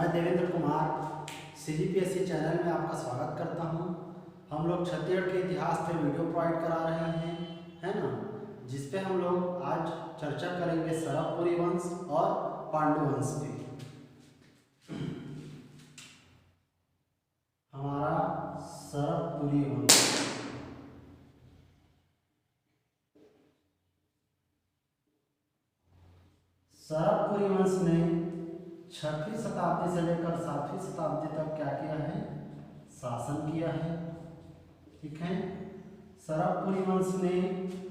मैं Devendra Kumar CGPSC channel में आपका स्वागत करता हूं। हम लोग छत्तीसगढ़ के इतिहास पे वीडियो प्रोवाइड करा रहे हैं, है ना, जिसपे हम लोग आज चर्चा करेंगे सरबपुरी वंश और पांडु वंश पे। हमारा सरबपुरी वंश सरबपुरी वंश ने 6वीं शताब्दी से लेकर 7वीं शताब्दी तक क्या किया है? शासन किया है। ठीक है, सरबपुरी वंश ने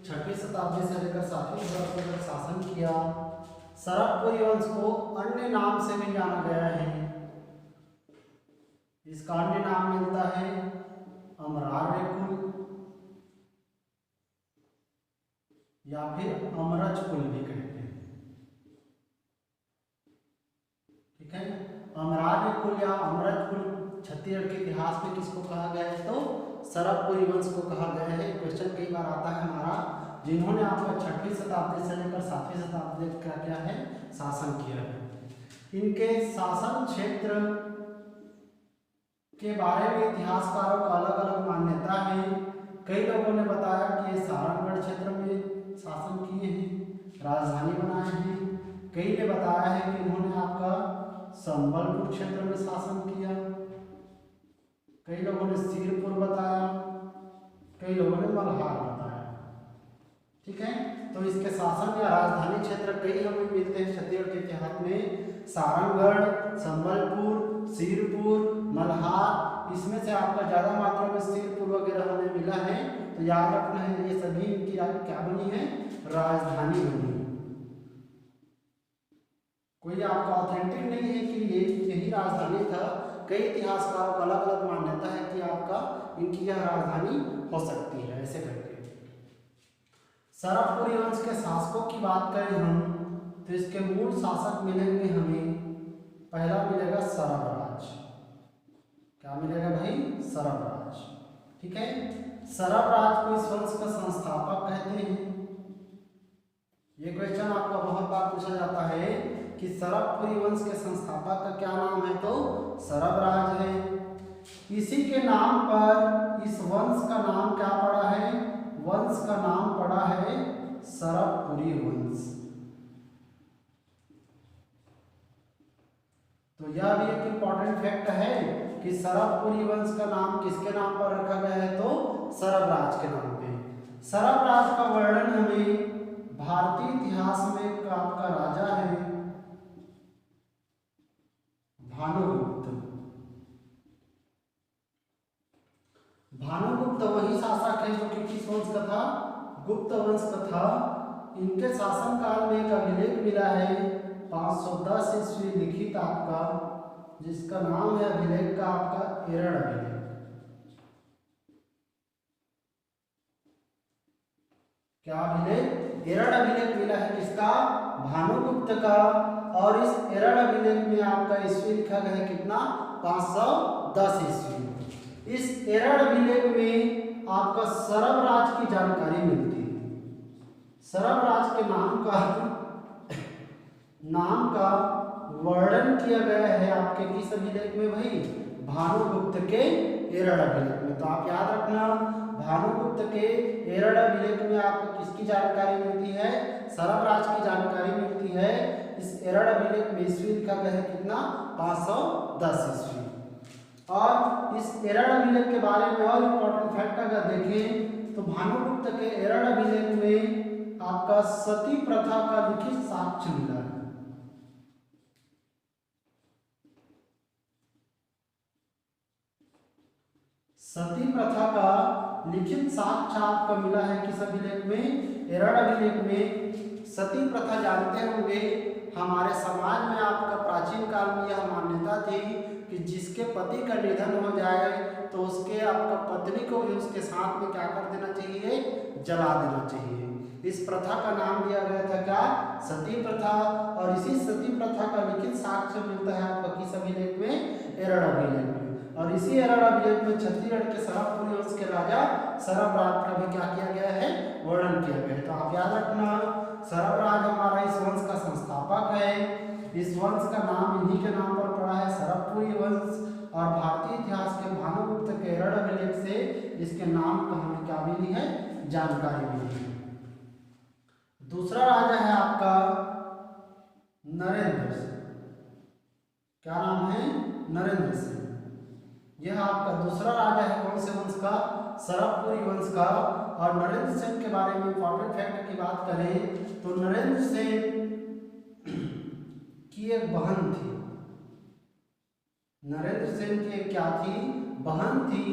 6वीं शताब्दी से लेकर 7वीं शताब्दी तक शासन किया। सरबपुरी वंश को अन्य नाम से भी जाना गया है। इसका अन्य नाम मिलता है अमरार्य कुल या फिर अमरज कुल भी कहते हैं। ठीक है, अमरार्य कुल या अमरज कुल छत्तीसगढ़ के इतिहास में किसको कहा गया है? तो सरबपुरी वंश को कहा गया है। क्वेश्चन कई बार आता है हमारा, जिन्होंने आपका 6वीं शताब्दी से लेकर 7वीं शताब्दी तक क्या किया है? शासन किया है। इनके शासन क्षेत्र के बारे में इतिहासकारों का अलग अलग मान्यता है। कई लोगों ने बताया कि ये सारंगगढ़ क्षेत्र में शासन किए हैं, राजधानी बनाए हैं। कई ने बताया है कि इन्होंने आपका संबलपुर क्षेत्र में शासन किया। कई लोगों ने सिरपुर बताया, कई लोगों ने मल्हार बताया। ठीक है, तो इसके शासन या राजधानी क्षेत्र कई हमें मिलते हैं छत्तीसगढ़ के इतिहास में। सारंगगढ़, संबलपुर, सिरपुर, मल्हार, इसमें से आपका ज्यादा मात्रा में सिरपुर वगैरह हमें मिला है। तो याद रखना है, ये सभी इनकी क्या बनी है? राजधानी बनी। कोई आपका ऑथेंटिक नहीं है कि ये यही राजधानी था। कई इतिहासकारों का अलग अलग मान्यता है कि आपका इनकी यह राजधानी हो सकती है। ऐसे करके सरबपुरी वंश के शासकों की बात करें हम, तो इसके मूल शासक मिलेंगे हमें। पहला मिलेगा सरबराज। क्या मिलेगा भाई? सरबराज। ठीक है, सरबराज को इस वंश का संस्थापक कहते हैं। ये क्वेश्चन आपका बहुत बार पूछा जाता है कि सरबपुरी वंश के संस्थापक का क्या नाम है? तो सरबराज है। इसी के नाम पर इस वंश का नाम क्या पड़ा है? वंश का नाम पड़ा है सरबपुरी वंश। तो यह भी एक इंपॉर्टेंट फैक्ट है कि सरबपुरी वंश का नाम किसके नाम पर रखा गया है? तो सरबराज के नाम पे। सरबराज का वर्णन हमें भारतीय इतिहास में आपका राजा है भानुगुप्त। भानुगुप्त वही शासक है जो कि किस वंश का था? गुप्त वंश का था। इनके शासनकाल में एक अभिलेख मिला है 510 ईस्वी लिखित आपका, जिसका नाम है अभिलेख का आपका एरड़ अभिलेख। क्या अभिलेख? एरड़ अभिलेख मिला है किसका? भानुगुप्त का। और इस एरड़ अभिलेख में आपका ईस्वी लिखा गया है कितना? 510 ईस्वी। इस एरड़ अभिलेख में आपका सरबराज की जानकारी मिलती है। सरबराज के नाम का वर्णन किया गया है आपके किस अभिलेख में भाई? भानुगुप्त के एरड़ अभिलेख में। तो आप याद रखना, भानुगुप्त के एरड़ अभिलेख में आपको किसकी जानकारी मिलती है? सरबराज की जानकारी मिलती है। इस एरड़ अभिलेख में ईस्वी लिखा गया है कितना? 510 ईस्वी। और इस एरड़ अभिलेख के बारे में और इम्पोर्टेंट फैक्ट अगर देखें तो भानुगुप्त के एरड़ अभिलेख में आपका सती प्रथा का लिखित साक्ष्य मिला है। सती प्रथा का लिखित साक्ष्य आपको मिला है किस अभिलेख में? एरड़ अभिलेख में। सती प्रथा जानते होंगे, हमारे समाज में आपका प्राचीन काल में यह मान्यता थी कि जिसके पति का निधन हो जाए तो उसके आपका पत्नी को भी उसके साथ में क्या कर देना चाहिए? जला देना चाहिए। इस प्रथा का नाम दिया गया था क्या? सती प्रथा। और इसी सती प्रथा का लिखित साक्ष्य मिलता है आपका किस अभिलेख में? एरड़ अभिलेख में। और इसी एरड़ अभिलेख में छत्तीसगढ़ के सरबपुरी वंश के राजा सरबराज का भी क्या किया गया है? वर्णन किया गया है। तो आप याद रखना, सरबराज हमारा इस वंश का संस्थापक है। इस वंश का नाम इन्हीं के नाम पर पड़ा है, गरुड़ अभिलेख से इसके नाम का हमें क्या मिली है, जानकारी मिली है। दूसरा राजा है आपका नरेंद्र सिंह। क्या नाम है, नरेंद्र सिंह। यह आपका दूसरा राजा है कौन से वंश का, सरबपुरी वंश का। और नरेंद्र सेन के बारे में इंपॉर्टेंट फैक्ट की बात करें तो नरेंद्र सेन की एक बहन थी। नरेंद्र सेन की एक क्या थी, बहन थी,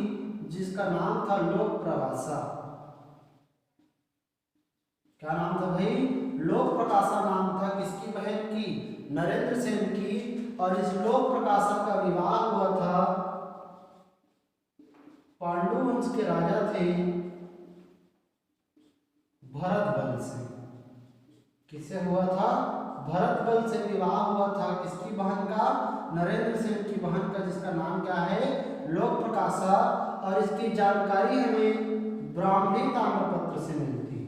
जिसका नाम था लोक प्रकाशा। क्या नाम था भाई, लोक प्रकाशा नाम था किसकी बहन की, नरेंद्र सेन की। और इस लोक प्रकाशा का विवाह हुआ था पांडु वंश के राजा थे भरत बल से। किससे हुआ था, भरत बल से विवाह हुआ था किसकी बहन का, नरेंद्र सेन की बहन का, जिसका नाम क्या है, लोक प्रकाशा। और इसकी जानकारी हमें ब्राह्मणी ताम्रपत्र से मिलती है।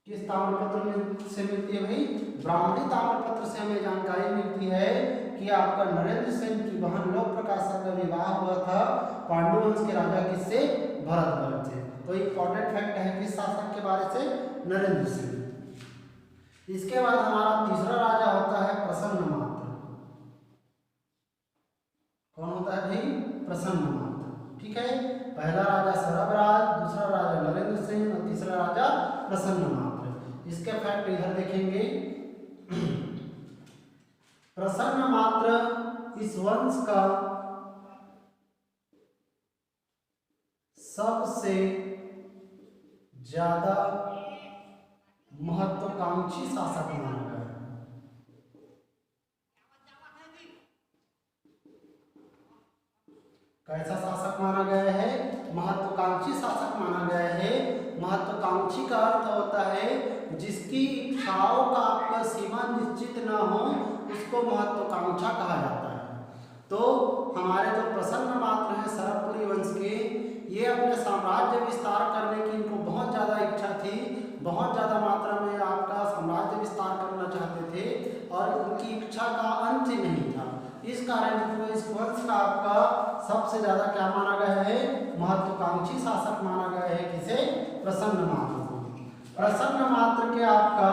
किस ताम्रपत्र से मिलती है भाई, ब्राह्मणी ताम्रपत्र से हमें जानकारी मिलती है कि आपका नरेंद्र सेन की बहन लोक प्रकाशा का विवाह हुआ था पांडु वंश के राजा किससे, भरत बल से। तो इंपॉर्टेंट फैक्ट है किस शासक के बारे से, नरेंद्र सेन। इसके बाद हमारा तीसरा राजा होता है प्रसन्नमात्र। कौन होता है भाई, प्रसन्नमात्र। ठीक है, पहला राजा सरबराज, दूसरा राजा नरेंद्र सेन और तीसरा राजा प्रसन्नमात्र। इसके फैक्ट इधर देखेंगे। प्रसन्नमात्र इस वंश का सबसे ज्यादा महत्वाकांक्षी शासक माना गया है। कैसा शासक माना गया है, महत्वाकांक्षी शासक माना गया है। महत्वाकांक्षी का अर्थ होता है जिसकी इच्छाओं का आपका सीमा निश्चित न हो, उसको महत्वाकांक्षा कहा जाता है। तो हमारे जो प्रसन्नमात्र हैं सरबपुरी वंश के, ये अपने साम्राज्य विस्तार करने की इनको बहुत ज़्यादा इच्छा थी, बहुत ज़्यादा मात्रा में आपका साम्राज्य विस्तार करना चाहते थे और उनकी इच्छा का अंत ही नहीं था। इस कारण इनको इस वंश का आपका सबसे ज़्यादा क्या माना गया है, महत्वाकांक्षी शासक माना गया है किसे, प्रसन्नमात्र को। प्रसन्नमात्र के आपका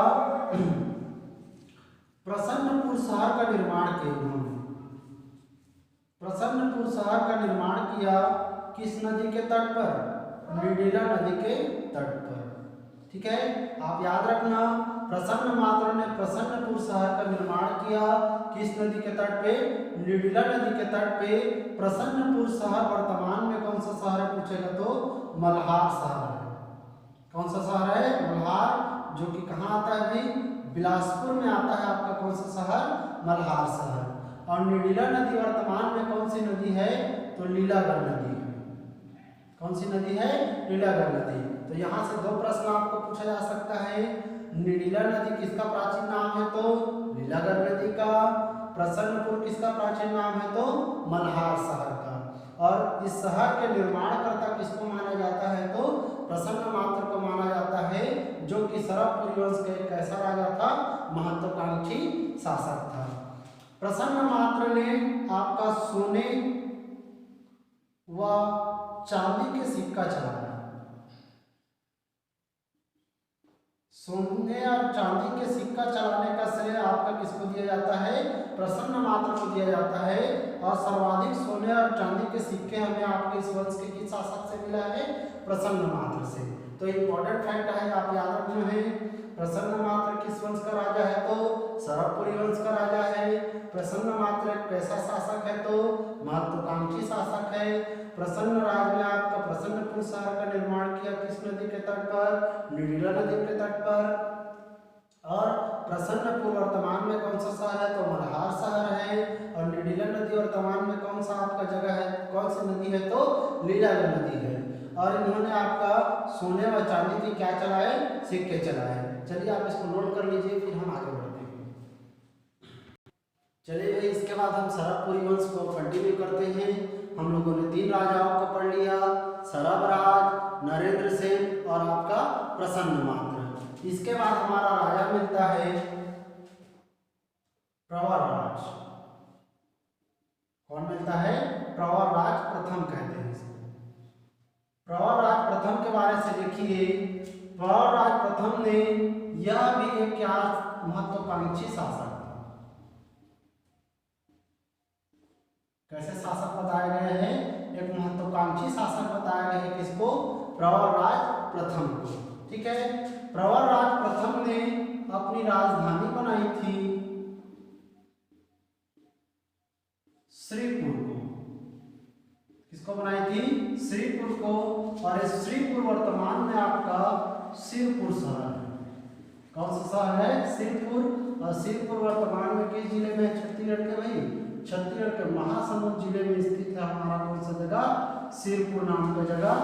प्रसन्नपुर शहर का निर्माण किया उन्होंने। प्रसन्नपुर शहर का निर्माण किया किस नदी के तट पर, निडिला नदी के तट पर। ठीक है, आप याद रखना, प्रसन्नमात्र ने प्रसन्नपुर शहर का निर्माण किया किस नदी के तट पे, निडिला नदी के तट पे। प्रसन्नपुर शहर वर्तमान में कौन सा शहर है पूछेगा तो मल्हार शहर है। कौन सा शहर है, मल्हार, जो कि कहाँ आता है भाई, बिलासपुर में आता है आपका कौन सा शहर, मल्हार शहर। और निडिला नदी वर्तमान में कौन सी नदी है तो लीलागढ़ नदी है। कौन सी नदी है, लीलागढ़ नदी। तो यहाँ से दो प्रश्न आपको पूछा जा सकता है, निडिला नदी किसका प्राचीन नाम है तो लीलागढ़ नदी का, प्रसन्नपुर किसका प्राचीन नाम है तो मल्हार शहर का। और इस शहर के निर्माणकर्ता किसको माना जाता है तो प्रसन्नमात्र को माना जाता है, जो कि सरबपुरी वंश का एक कैसा राजा था, महत्वाकांक्षी शासक था। प्रसन्नमात्र ने आपका सोने व चांदी के सिक्का चलाया। सोने और चांदी के सिक्का चलाने का श्रेय आपका किसको दिया जाता है, प्रसन्नमात्र को दिया जाता है। और सर्वाधिक सोने और चांदी के सिक्के हमें आपके इस वंश के किस शासक से मिला है, प्रसन्नमात्र से। तो इंपॉर्टेंट फैक्ट है, आप याद रखना है, प्रसन्नमात्र किस वंश का राजा है तो सरबपुरी वंश का राजा है। प्रसन्नमात्र एक कैसा शासक है तो महत्वाकांक्षी शासक है। प्रसन्न राज ने आपका प्रसन्नपुर शहर का निर्माण किया किस नदी के तट पर, निडिला नदी के तट पर। और प्रसन्नपुर वर्तमान में कौन सा शहर है तो मल्हार शहर है। और निडिला नदी वर्तमान में कौन सा आपका जगह है, कौन सी नदी है तो लीलागढ़ नदी है। और इन्होंने आपका सोने व चांदी की क्या चलाए, सिक्के चलाए। चलिए आप इसको नोट कर लीजिए, फिर हम आगे बढ़ते हैं। चलिए भाई, इसके बाद हम सरबपुरी वंश को कंटिन्यू करते हैं। हम लोगों ने 3 राजाओं को पढ़ लिया, सरबराज, नरेंद्र सेन और आपका प्रसन्नमात्र। इसके बाद हमारा राजा मिलता है प्रवरराज। कौन मिलता है? प्रवरराज प्रथम कहते हैं इसको। प्रवरराज प्रथम के बारे से देखिए, प्रवरराज प्रथम ने यह भी एक क्या महत्वाकांक्षी शासक था। कैसे शासक बताए गए हैं? एक महत्वाकांक्षी शासक बताया गया है किसको? प्रवरराज प्रथम को। ठीक है, प्रवरराज प्रथम ने अपनी राजधानी बनाई थी श्रीपुर को। किसको बनाई थी? श्रीपुर को। और इस श्रीपुर वर्तमान में आपका सिरपुर शहर है। कौन सा शहर है? सिरपुर। और सिरपुर वर्तमान में किस जिले में? छत्तीसगढ़ के भाई, छत्तीसगढ़ के महासमुंद जिले में स्थित है हमारा कौन सा जगह? सिरपुर नाम का जगह,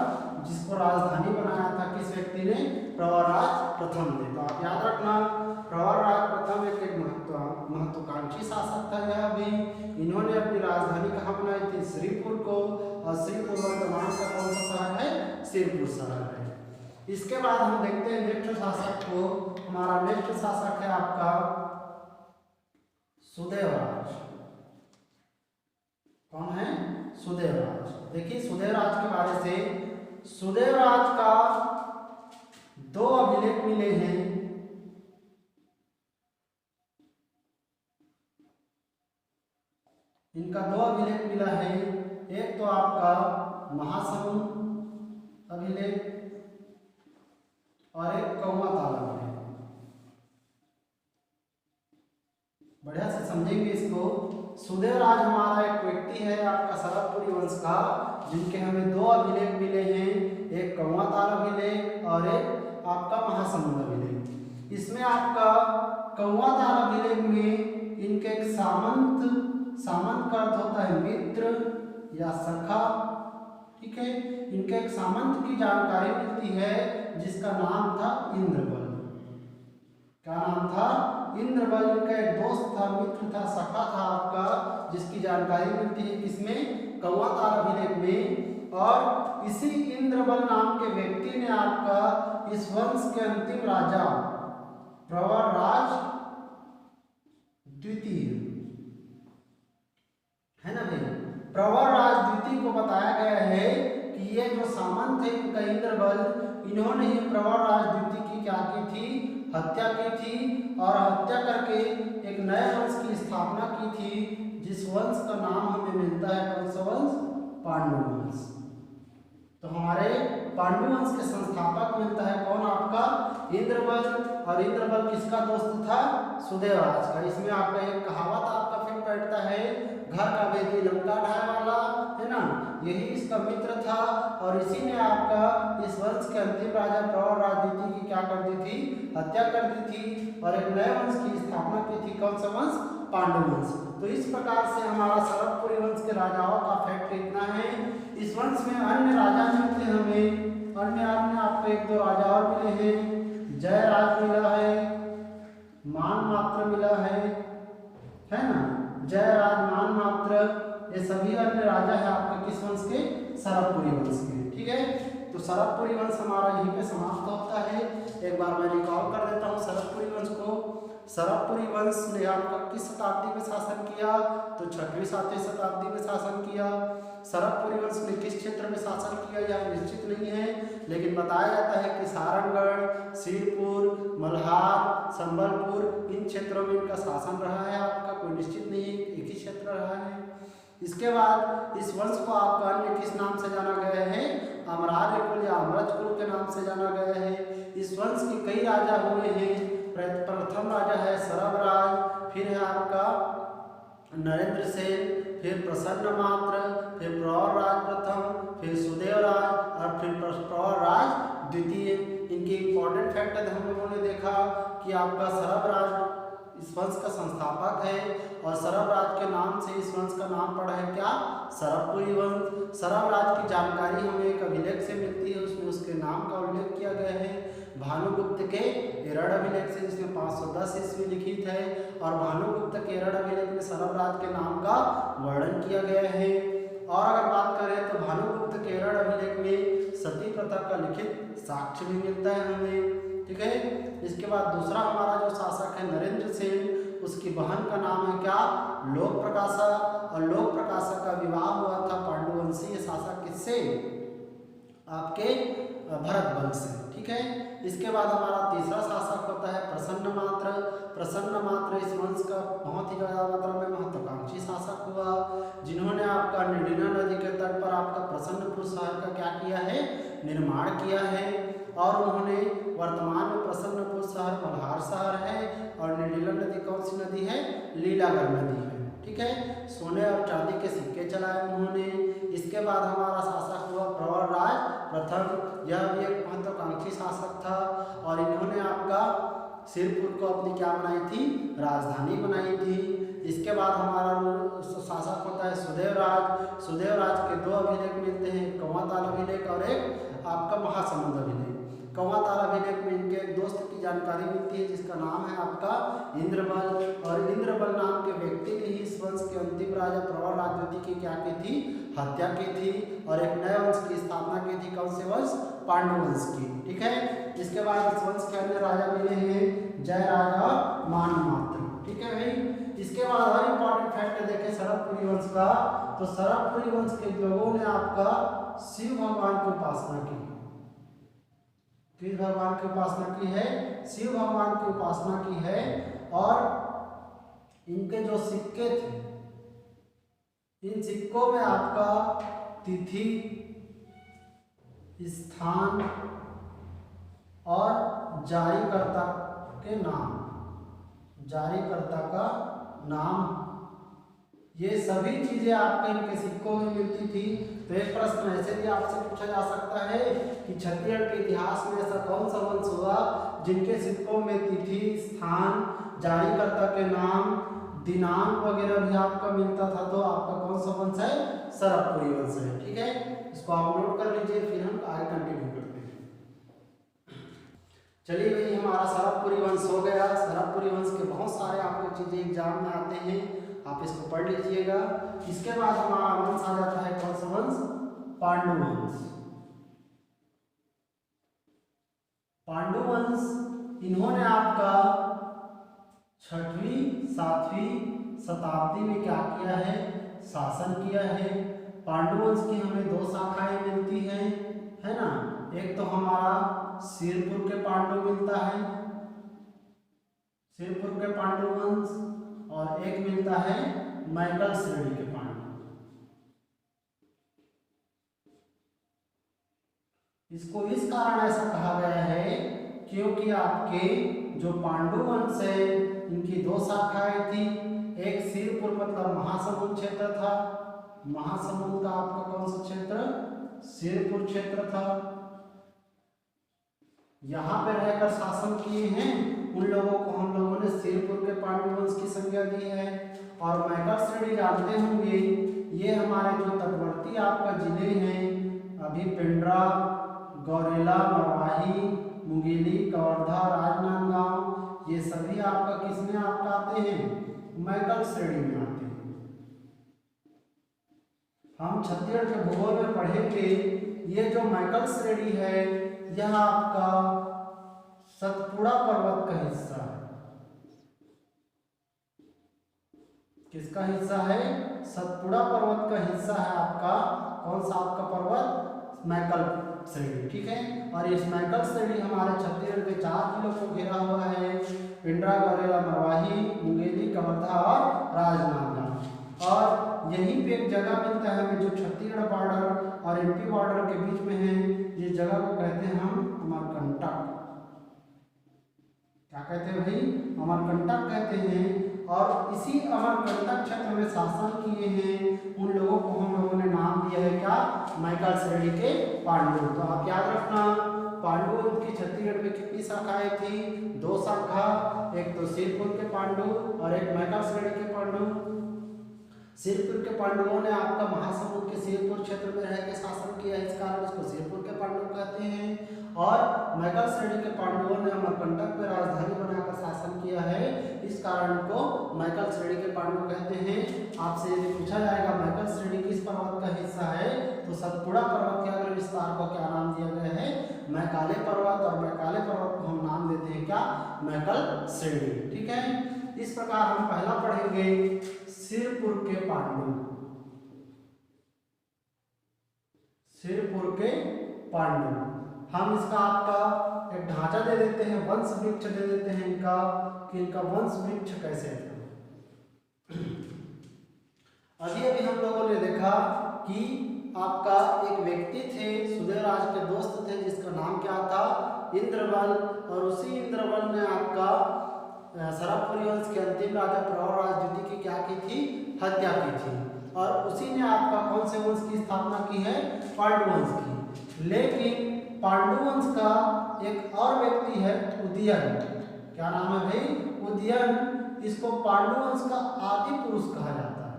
जिसको राजधानी बनाया था किस व्यक्ति ने? प्रवरराज प्रथम ने। तो आप याद रखना, प्रवरराज प्रथम एक महत्वाकांक्षी शासक था। यह भी इन्होंने अपनी राजधानी कहाँ बनाई थी? श्रीपुर को। और श्रीपुर वर्तमान का कौन सा शहर है? सिरपुर शहर है। इसके बाद हम देखते हैं नेक्स्ट शासक को। हमारा नेक्स्ट शासक है आपका सुदेवराज। कौन है? सुदेवराज। देखिए सुदेवराज के बारे से, सुदेवराज का दो अभिलेख मिले हैं। इनका दो अभिलेख मिला है। एक तो आपका महासमुंद अभिलेख और एक कौवा ताल अभिलेख। बढ़िया से समझेंगे इसको। सुदेवराज हमारा एक व्यक्ति है आपका सरभपुरी वंश का, जिनके हमें दो अभिलेख मिले हैं, एक कौवा ताल अभिलेख और एक आपका महासमुंद अभिलेख। इसमें आपका कौवा ताल अभिलेख में इनके एक सामंत का अर्थ होता है मित्र या सखा। ठीक है, इनके एक सामंत की जानकारी मिलती है जिसका नाम था इंद्रबल। क्या नाम था? इंद्रबल। इनका एक दोस्त था, मित्र था, सखा था आपका, जिसकी जानकारी मिलती है किसमें? कौवा ताल अभिलेख में। और इसी इंद्रबल नाम के व्यक्ति ने आपका इस वंश के अंतिम राजा प्रवरराज द्वितीय, है ना भाई, प्रवरराज द्वितीय को बताया गया है कि ये जो सामंत थे इनका इंद्रबल, इन्होंने ही प्रवरराज द्वितीय की क्या की थी? हत्या की थी। और हत्या करके एक नए वंश की स्थापना की थी, जिस वंश का नाम हमें मिलता है कौन सा वंश? पांडु वंश। तो हमारे पांडु वंश के संस्थापक मिलता है कौन? आपका इंद्रबल। और इंद्रबल किसका दोस्त था? सुदेवराज का। इसमें आपका एक कहावत आपका फिर बैठता है, घर का बेदी लंका ढाए वाला, है ना, यही इसका मित्र था। और इसी ने आपका इस वंश के अंतिम राजा प्रवरराज द्वितीय की क्या कर दी थी? हत्या कर दी थी और एक नए वंश की स्थापना की थी। कौन सा वंश? पांडु वंश। तो इस प्रकार से हमारा सरभपुरी वंश के राजाओं का फैक्ट इतना है। इस वंश में अन्य राजा मिलते हैं हमें, अन्य आपको एक दो राजा और मिले हैं। जयराज मिला है, मानमात्र मिला है ना, जयराज, मानमात्र, ये सभी अन्य राजा है आपके किस वंश के? सरभपुरी वंश के। ठीक है, तो सरभपुरी वंश हमारा यहीं पे समाप्त होता है। एक बार मैं रिकॉल कर देता हूँ सरभपुरी वंश को। सरभपुरी वंश ने आपका किस शताब्दी में शासन किया? तो 6वीं 7वीं शताब्दी में शासन किया। सरभपुरी वंश ने किस क्षेत्र में शासन किया यह निश्चित नहीं है, लेकिन बताया जाता है कि सारंगढ़, सिरपुर, मल्हार, संबलपुर, इन क्षेत्रों में इनका शासन रहा है आपका, कोई निश्चित नहीं है, एक ही क्षेत्र रहा है। इसके बाद इस वंश को आपका अन्य किस नाम से जाना गया है? अमरार्य कुल या अमरज कुल के नाम से जाना गया है। इस वंश के कई राजा हुए हैं। प्रथम राजा है सरभराज, फिर है आपका नरेंद्र सेन, फिर प्रसन्नमात्र, फिर प्रवरराज प्रथम, फिर सुदेवराज और फिर प्रवरराज द्वितीय। इनके इंपॉर्टेंट फैक्टर हम लोगों ने देखा कि आपका सरभराज इस वंश का संस्थापक है और सरभराज के नाम से इस वंश का नाम पड़ा है क्या? सरभपुरी वंश। सरभराज की जानकारी हमें एक अभिलेख से मिलती है, उसमें उसके नाम का उल्लेख किया गया है भानुगुप्त के एरड़ अभिलेख से, जिसमें 510 ईस्वी लिखित है। और भानुगुप्त के एरड़ अभिलेख में सरभराज के नाम का वर्णन किया गया है। और अगर बात करें तो भानुगुप्त के एरड़ अभिलेख में सती प्रथा का लिखित साक्ष्य भी मिलता है हमें। ठीक है, इसके बाद दूसरा हमारा जो शासक है नरेंद्र सेन, उसकी बहन का नाम है क्या, लोक प्रकाशा। और लोक प्रकाशा का विवाह हुआ था पांडुवंशीय शासक किससे, आपके भरत वंश से। ठीक है, इसके बाद हमारा तीसरा शासक होता है प्रसन्नमात्र। प्रसन्नमात्र इस वंश का बहुत ही ज़्यादा मात्रा में महत्वाकांक्षी शासक हुआ, जिन्होंने आपका निडिना नदी के तट पर आपका प्रसन्नपुर शहर का क्या किया है, निर्माण किया है। और उन्होंने वर्तमान में प्रसन्नपुर शहर मल्हार शहर है और निडिला नदी कौन सी नदी है, लीलागर नदी है। ठीक है, सोने और चांदी के सिक्के चलाए उन्होंने। इसके बाद हमारा शासक हुआ प्रवरराज प्रथम। यह भी एक महत्वाकांक्षी शासक था और इन्होंने आपका सिरपुर को अपनी क्या बनाई थी, राजधानी बनाई थी। इसके बाद हमारा शासक होता है सुदेवराज। सुदेवराज के दो अभिलेख मिलते हैं, कंवाताल अभिलेख और एक आपका महासमुंद अभिलेख। कंवाताल अभिलेख में इनके एक दोस्त की जानकारी मिलती है जिसका नाम है आपका इंद्रबल। और इंद्रबल नाम के व्यक्ति ने ही इस वंश के अंतिम राजा प्रवर राजवती की क्या की थी, हत्या की थी और एक नए वंश की स्थापना की थी। कौन से वंश, पांडु वंश की। ठीक है, इसके बाद इस वंश के अन्य राजा मिले हैं जयराज और मानमात्र। ठीक है भाई, इसके बाद और इम्पोर्टेंट फैक्ट देखें सरभपुरी वंश का, तो सरभपुरी वंश के लोगों ने आपका शिव भगवान की उपासना की। किस भगवान की उपासना की है, शिव भगवान की उपासना की है। और इनके जो सिक्के थे, इन सिक्कों में आपका तिथि, स्थान और जारीकर्ता के नाम, जारीकर्ता का नाम, ये सभी चीजें आपके इनके सिक्कों में मिलती थी। तो एक प्रश्न ऐसे भी आपसे पूछा जा सकता है कि छत्तीसगढ़ के इतिहास में ऐसा कौन सा वंश हुआ जिनके सिक्कों में तिथि, स्थान, जारीकर्ता के नाम, दिनांक वगैरह भी आपका मिलता था। तो आपका कौन सा वंश है, सरभपुरी वंश है। ठीक है, इसको आप नोट कर लीजिए, फिर हम आगे कंटिन्यू करते हैं। चलिए भाई, हमारा सरभपुरी वंश हो गया। सरभपुरी वंश के बहुत सारे आपको चीजें एग्जाम में आते हैं, आप इसको पढ़ लीजिएगा। इसके बाद हमारा वंश आ जाता है कौन सा वंश, पांडु वंश। पांडु वंश, इन्होंने आपका 6वीं 7वीं शताब्दी में क्या किया है, शासन किया है। पांडु वंश की हमें दो शाखाएं मिलती हैं, है ना। एक तो हमारा सिरपुर के पांडु मिलता है, सिरपुर के पांडु वंश, और एक मिलता है मैकल श्रेणी के पांडु। इसको इस कारण ऐसा कहा गया है क्योंकि आपके जो पांडु वंश है इनकी दो शाखाएं थी। एक सिरपुर मतलब महासमुंद क्षेत्र था, महासमुंद का आपका कौन सा क्षेत्र, सिरपुर क्षेत्र था। यहाँ पे रहकर शासन किए हैं उन लोगों को हम लोगों ने सिरपुर के पांडु वंश की संज्ञा दी है। और मैकल श्रेणी जानते होंगे, ये हमारे जो तटवर्ती आपका जिले हैं, अभी पेंड्रा, गौरेला, मरवाही, मुंगेली, कवर्धा, राजनांदगांव, ये सभी आपका किसमें आपका आते हैं, मैकल श्रेणी में आते हैं। हम छत्तीसगढ़ के भूगोल में पढ़ेंगे, ये जो मैकल श्रेणी है यह आपका सतपुड़ा पर्वत का हिस्सा है। किसका हिस्सा है, सतपुड़ा पर्वत का हिस्सा है आपका। कौन सा आपका पर्वत, मैकल श्रेणी। ठीक है, और इस मैकल श्रेणी हमारे छत्तीसगढ़ के 4 जिलों को घेरा हुआ है, पिंडरा, गौरेला, मरवाही, मुंगेली, कवर्धा और राजनांदगांव। और यहीं पे एक जगह मिलता है हमें जो छत्तीसगढ़ बॉर्डर और एमपी बॉर्डर के बीच में है, जिस जगह को कहते हैं हम अमरकंटक। क्या कहते हैं भाई, अमरकंटक कहते हैं। और इसी अमरकंटक क्षेत्र में शासन किए हैं उन लोगों को हम लोगों ने नाम दिया है क्या, मैकल श्रेणी के पांडु। तो आप याद रखना, पांडु की छत्तीसगढ़ में कितनी शाखाएं थी, 2 शाखा, एक तो सिरपुर के पांडु और एक मैकल श्रेणी के पांडु। सिरपुर के पांडवों ने आपका महासमुंद के सिरपुर क्षेत्र में रह के शासन किया, इस कारण इसको सिरपुर के पांडव कहते हैं। और मैकल श्रेणी के पांडवों ने अमरकंटक में राजधानी बनाकर शासन किया है, इस कारण को मैकल श्रेणी के पांडव कहते हैं। आपसे यदि पूछा जाएगा मैकल श्रेणी किस पर्वत का हिस्सा है, तो सतपुड़ा पर्वत के अगले विस्तार को क्या नाम दिया गया है, मैकाले पर्वत। और मैकाले पर्वत को हम नाम देते हैं क्या, मैकल श्रेणी। ठीक है, इस प्रकार हम पहला पढ़ेंगे सिरपुर के पांडु। सिरपुर के पांडु हम इसका आपका एक ढांचा दे देते हैं, वंश वृक्ष दे देते हैं इनका, कि इनका वंश वृक्ष कैसे था। अभी अभी हम लोगों ने देखा कि आपका एक व्यक्ति थे, सुदेवराज के दोस्त थे, जिसका नाम क्या था, इंद्रबल। और उसी इंद्रबल ने आपका सरभपुरी वंश के अंतिम राजा प्रवरराज द्वितीय की क्या की थी, हत्या की थी। और उसी ने आपका कौन से वंश की स्थापना की है, पांडु वंश की। लेकिन पांडु वंश का एक और व्यक्ति है उदयन। क्या नाम है भाई, उदयन। इसको पांडु वंश का आदि पुरुष कहा जाता है।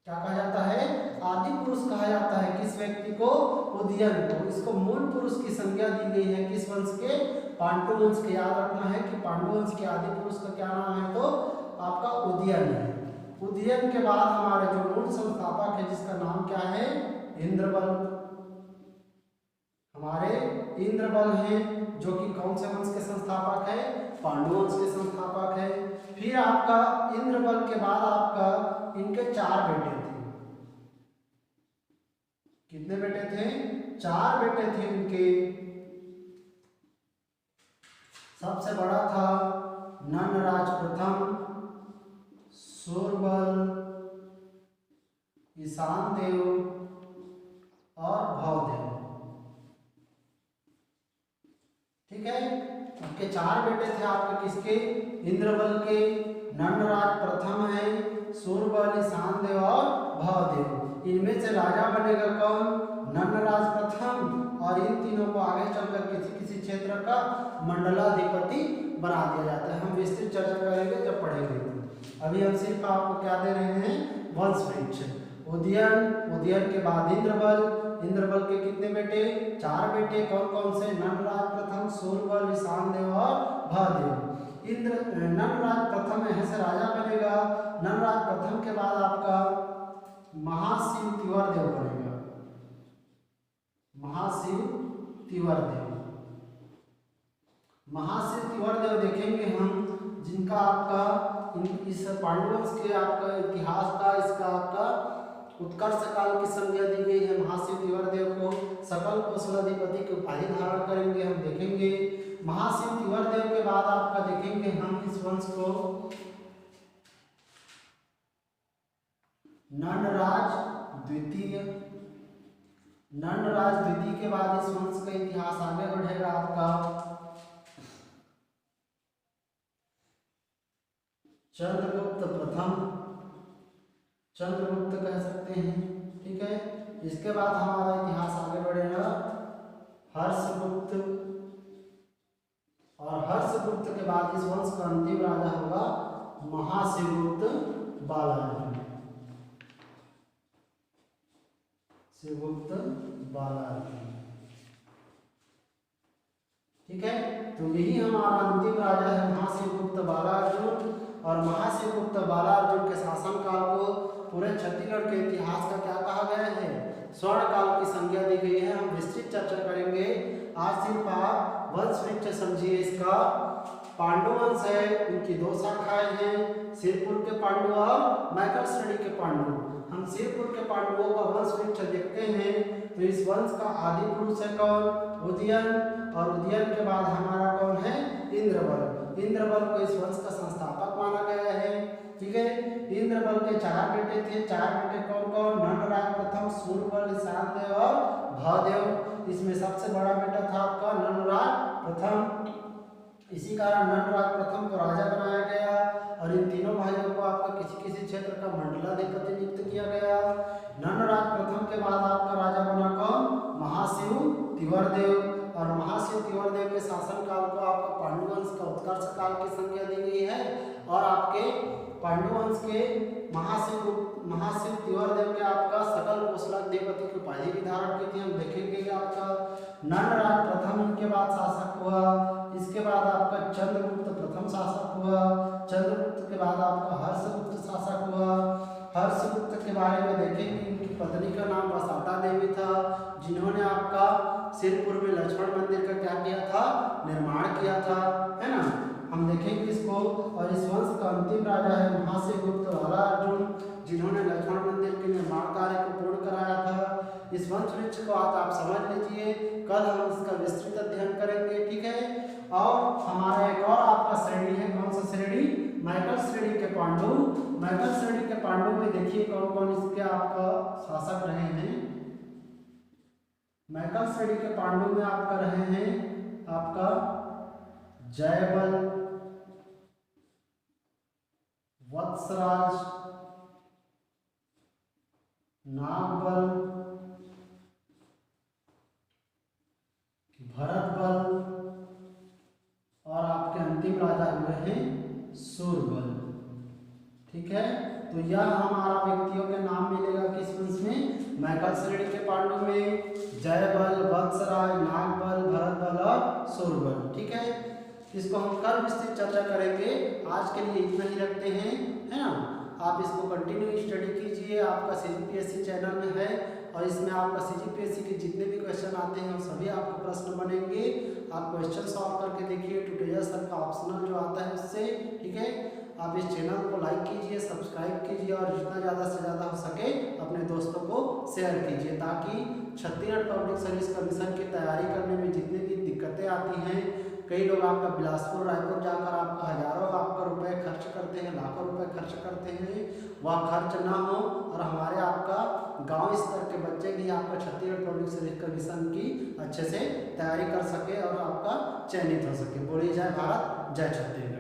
क्या कहा जाता है, आदि पुरुष कहा जाता है किस व्यक्ति को, उदयन को। इसको मूल पुरुष की संज्ञा दी गई है किस वंश के, पांडु वंश के। याद रखना है कि पांडु वंश के आदि पुरुष का क्या नाम है, तो आपका उदयन है। उदयन के बाद हमारे जो मूल संस्थापक है जिसका नाम क्या है, इंद्रबल। हमारे इंद्रबल हैं जो कि कौन से वंश के संस्थापक है, पांडु वंश के संस्थापक है। फिर आपका इंद्रबल के बाद आपका इनके 4 बेटे थे। कितने बेटे थे, 4 बेटे थे इनके। सबसे बड़ा था नंदराज प्रथम, सूरबल, ईशान देव और भवदेव। ठीक है, आपके 4 बेटे थे आपके किसके, इंद्रबल के। नंदराज प्रथम है, सूरबल, ईशान देव और भवदेव। इनमें से राजा बनेगा कौन, नंदराज प्रथम। और इन तीनों को आगे चलकर किसी किसी क्षेत्र का मंडलाधिपति बना दिया जाता है। हम विस्तृत चर्चा करेंगे जब पढ़ेंगे। अभी हम सिर्फ आपको क्या दे रहे हैं, वंश वृक्ष। उदयन, उदयन के बाद इंद्रबल, इंद्रबल के कितने बेटे, 4 बेटे। कौन कौन से, नंदराज प्रथम, सूरबल, ईशान देव और भवदेव। नंदराज प्रथम यहाँ से राजा बनेगा। नंदराज प्रथम के बाद आपका महाशिव तिवर्देव बनेगा, महाशिव तिवर्देव। महाशिव तिवर्देव देखेंगे हम, जिनका आपका इस पांडु वंश के आपका इतिहास का, इसका आपका उत्कर्ष काल की संज्ञा दी गई है। महाशिव तिवर्देव को सकल कौशलाधिपति की उपाधि धारण करेंगे, हम देखेंगे। महाशिव तिवर्देव के बाद आपका देखेंगे हम इस वंश को नंदराज द्वितीय। नंदराज द्वितीय के बाद इस वंश का इतिहास आगे बढ़ेगा आपका चंद्रगुप्त प्रथम, चंद्रगुप्त कह सकते हैं। ठीक है, इसके बाद हमारा इतिहास आगे बढ़ेगा हर्षगुप्त। और हर्षगुप्त के बाद इस वंश का अंतिम राजा होगा महाशिवगुप्त बालाजी। शिवगुप्त बालाजी। ठीक है, तो यही हमारा अंतिम राजा है महाशिवगुप्त बालार्जुन। और महाशिवगुप्त बालार्जुन के शासनकाल को पूरे छत्तीसगढ़ के इतिहास का क्या कहा गया है, स्वर्ण काल की संज्ञा दी गई है। हम विस्तृत चर्चा करेंगे। आज सिर्फ आप वंश वृक्ष समझिए इसका। पांडु वंश है, उनकी 2 शाखाएं हैं, सिरपुर के पांडु और मैकल श्रेणी के पांडु। हम सिरपुर के पांडवों का वंश वृक्ष देखते हैं तो इस वंश का आदि पुरुष है कौन, उदयन। और उदयन के बाद हमारा कौन है, इंद्रबल। इंद्रबल को इस वंश का संस्थापक माना गया है। ठीक है, इंद्रबल के 4 बेटे थे। 4 बेटे कौन कौन, नंदराज प्रथम, सूरबल, ईशान देव और भवदेव। इसमें सबसे बड़ा बेटा था आपका नंदराज प्रथम। इसी कारण नंदराज प्रथम को राजा बनाया गया। और इन तीनों भाइयों को आपका किसी किसी क्षेत्र का मंडलाधिपति नियुक्त किया गया। नंदराज प्रथम के बाद आपका राजा बना कौन, महाशिव तिवर्देव। और महाशिव तिवर्देव के शासनकाल को आपका पांडु वंश का उत्कर्ष काल की संज्ञा दी गई है। और आपके पांडु वंश के महाशिव तिवर्देव के आपका सकल कौशलाधिपति की उपाधि भी धारण की थी। हम देखेंगे कि आपका नंदराज प्रथम इनके बाद शासक हुआ। इसके बाद आपका चंद्रगुप्त प्रथम शासक हुआ। चंद्रगुप्त के बाद आपका हर्षगुप्त शासक हुआ। हर्षगुप्त के बारे में देखेंगे, इनकी पत्नी का नाम वसाता देवी था, जिन्होंने आपका सिरपुर में लक्ष्मण मंदिर का क्या किया था, निर्माण किया था, है ना। हम देखेंगे इसको। और इस वंश का अंतिम राजा है महासेनगुप्त लाला अर्जुन, जिन्होंने लक्ष्मण मंदिर के निर्माण कार्य को पूर्ण कराया था। इस वंश वृक्ष को आज आप समझ लीजिए, कल हम इसका विस्तृत अध्ययन करेंगे, ठीक है। और हमारा एक और आपका श्रेणी है, कौन सा श्रेणी? मैकल श्रेणी के पांडु। मैकल श्रेणी के पांडु में देखिए कौन कौन इसके आपका शासक रहे हैं। मैकल श्रेणी के पांडु में आपका रहे हैं आपका जयबल, वत्सराज, नागबल, भरतबल और आपके अंतिम राजा हुए हैं सूरबल, ठीक है। तो यह हमारा व्यक्तियों के नाम मिलेगा किस वंश में? मैकल श्रेणी के पांडु में जयबल, वत्सराज, नागबल, भरतबल और सूरबल, ठीक है। इसको हम कल विस्तृत चर्चा करेंगे, आज के लिए इतना ही रखते हैं, है ना। आप इसको कंटिन्यू स्टडी कीजिए, आपका CGPSC चैनल में है और इसमें आपका CGPSC के जितने भी क्वेश्चन आते हैं वो सभी आपको प्रश्न बनेंगे। आप क्वेश्चन सॉल्व करके देखिए, ट्यूटोरियल सर का ऑप्शनल जो आता है उससे, ठीक है। आप इस चैनल को लाइक कीजिए, सब्सक्राइब कीजिए और जितना ज़्यादा से ज़्यादा हो सके अपने दोस्तों को शेयर कीजिए, ताकि छत्तीसगढ़ पब्लिक सर्विस कमीशन की तैयारी करने में जितनी भी दिक्कतें आती हैं, कई लोग आपका बिलासपुर रायपुर जाकर आपका हजारों आपका रुपए खर्च करते हैं, लाखों रुपए खर्च करते हैं, वह खर्च ना हो और हमारे आपका गांव स्तर के बच्चे भी आपका छत्तीसगढ़ पब्लिक सर्विस कमीशन की अच्छे से तैयारी कर सके और आपका चयनित हो सके। बोलिए जय भारत, जय छत्तीसगढ़।